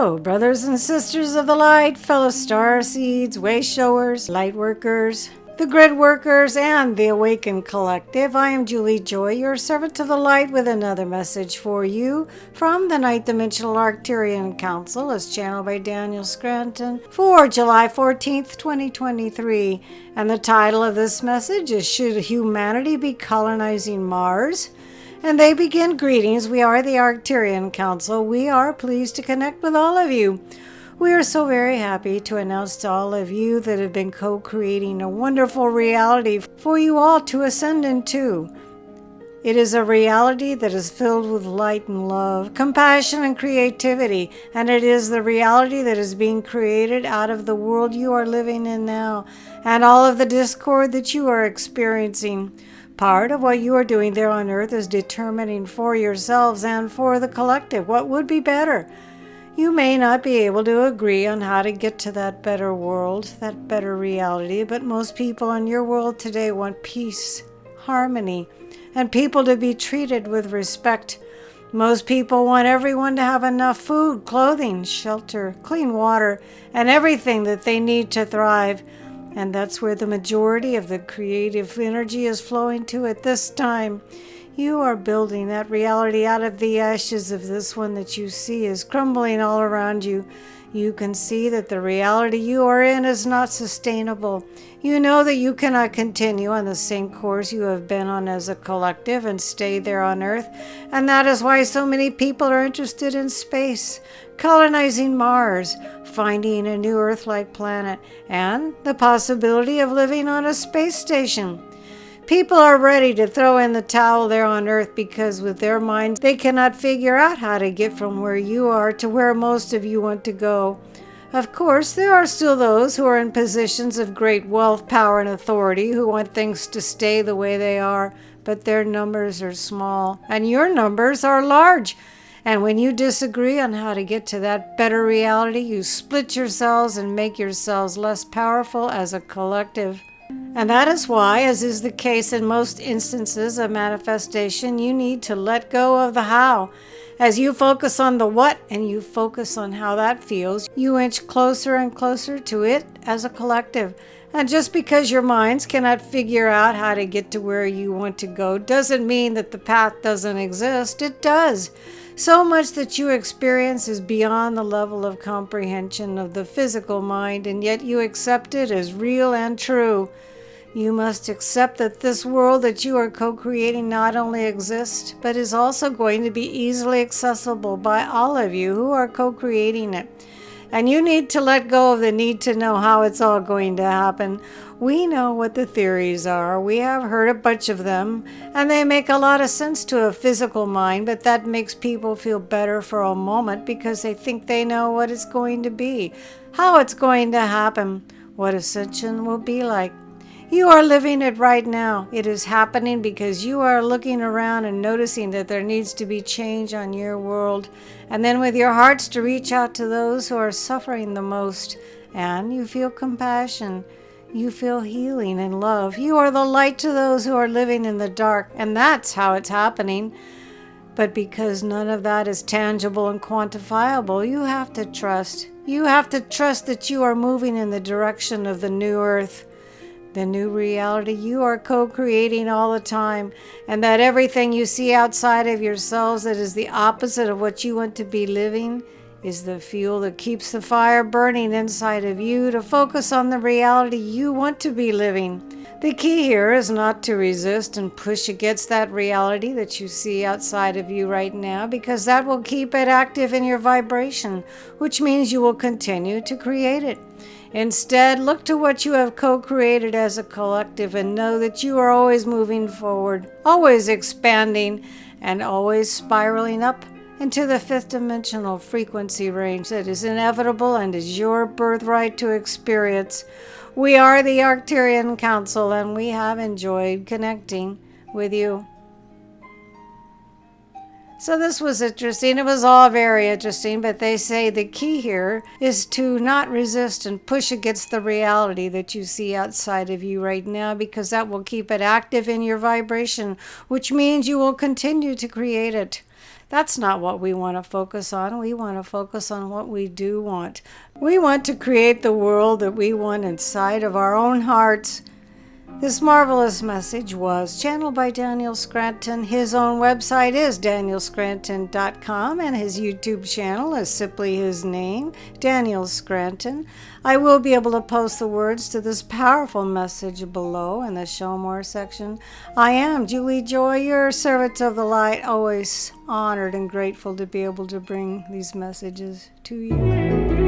Hello, brothers and sisters of the light, fellow star seeds, way showers, light workers, the grid workers, and the awakened collective. I am Julie Joy, your servant of the light, with another message for you from the ninth dimensional Arcturian Council, as channeled by Daniel Scranton, for July 14th, 2023. And the title of this message is, Should Humanity Be Colonizing Mars? And they begin, greetings. We are the Arcturian Council. We are pleased to connect with all of you. We are so very happy to announce to all of you that have been co-creating a wonderful reality for you all to ascend into. It is a reality that is filled with light and love, compassion and creativity, and it is the reality that is being created out of the world you are living in now, and all of the discord that you are experiencing. Part of what you are doing there on Earth is determining for yourselves and for the collective what would be better. You may not be able to agree on how to get to that better world, that better reality, but most people in your world today want peace, harmony, and people to be treated with respect. Most people want everyone to have enough food, clothing, shelter, clean water, and everything that they need to thrive. And that's where the majority of the creative energy is flowing to at this time. You are building that reality out of the ashes of this one that you see is crumbling all around you. You can see that the reality you are in is not sustainable. You know that you cannot continue on the same course you have been on as a collective and stay there on Earth. And that is why so many people are interested in space, colonizing Mars, finding a new Earth-like planet, and the possibility of living on a space station. People are ready to throw in the towel there on Earth because with their minds they cannot figure out how to get from where you are to where most of you want to go. Of course, there are still those who are in positions of great wealth, power, and authority who want things to stay the way they are, but their numbers are small, and your numbers are large. And when you disagree on how to get to that better reality, you split yourselves and make yourselves less powerful as a collective. And that is why, as is the case in most instances of manifestation, you need to let go of the how. As you focus on the what and you focus on how that feels, you inch closer and closer to it as a collective. And just because your minds cannot figure out how to get to where you want to go doesn't mean that the path doesn't exist. It does. So much that you experience is beyond the level of comprehension of the physical mind, and yet you accept it as real and true. You must accept that this world that you are co-creating not only exists, but is also going to be easily accessible by all of you who are co-creating it. And you need to let go of the need to know how it's all going to happen. We know what the theories are. We have heard a bunch of them, and they make a lot of sense to a physical mind, but that makes people feel better for a moment because they think they know what it's going to be, how it's going to happen, what ascension will be like. You are living it right now. It is happening because you are looking around and noticing that there needs to be change on your world. And then with your hearts to reach out to those who are suffering the most. And you feel compassion. You feel healing and love. You are the light to those who are living in the dark. And that's how it's happening. But because none of that is tangible and quantifiable, you have to trust. You have to trust that you are moving in the direction of the new earth. The new reality you are co-creating all the time, and that everything you see outside of yourselves that is the opposite of what you want to be living is the fuel that keeps the fire burning inside of you to focus on the reality you want to be living. The key here is not to resist and push against that reality that you see outside of you right now, because that will keep it active in your vibration, which means you will continue to create it. Instead, look to what you have co-created as a collective and know that you are always moving forward, always expanding, and always spiraling up into the fifth dimensional frequency range that is inevitable and is your birthright to experience. We are the Arcturian Council, and we have enjoyed connecting with you. So this was interesting. It was all very interesting, but they say the key here is to not resist and push against the reality that you see outside of you right now, because that will keep it active in your vibration, which means you will continue to create it. That's not what we want to focus on. We want to focus on what we do want. We want to create the world that we want inside of our own hearts. This marvelous message was channeled by Daniel Scranton. His own website is danielscranton.com, and his YouTube channel is simply his name, Daniel Scranton. I will be able to post the words to this powerful message below in the Show More section. I am Julie Joy, your servant of the light, always honored and grateful to be able to bring these messages to you.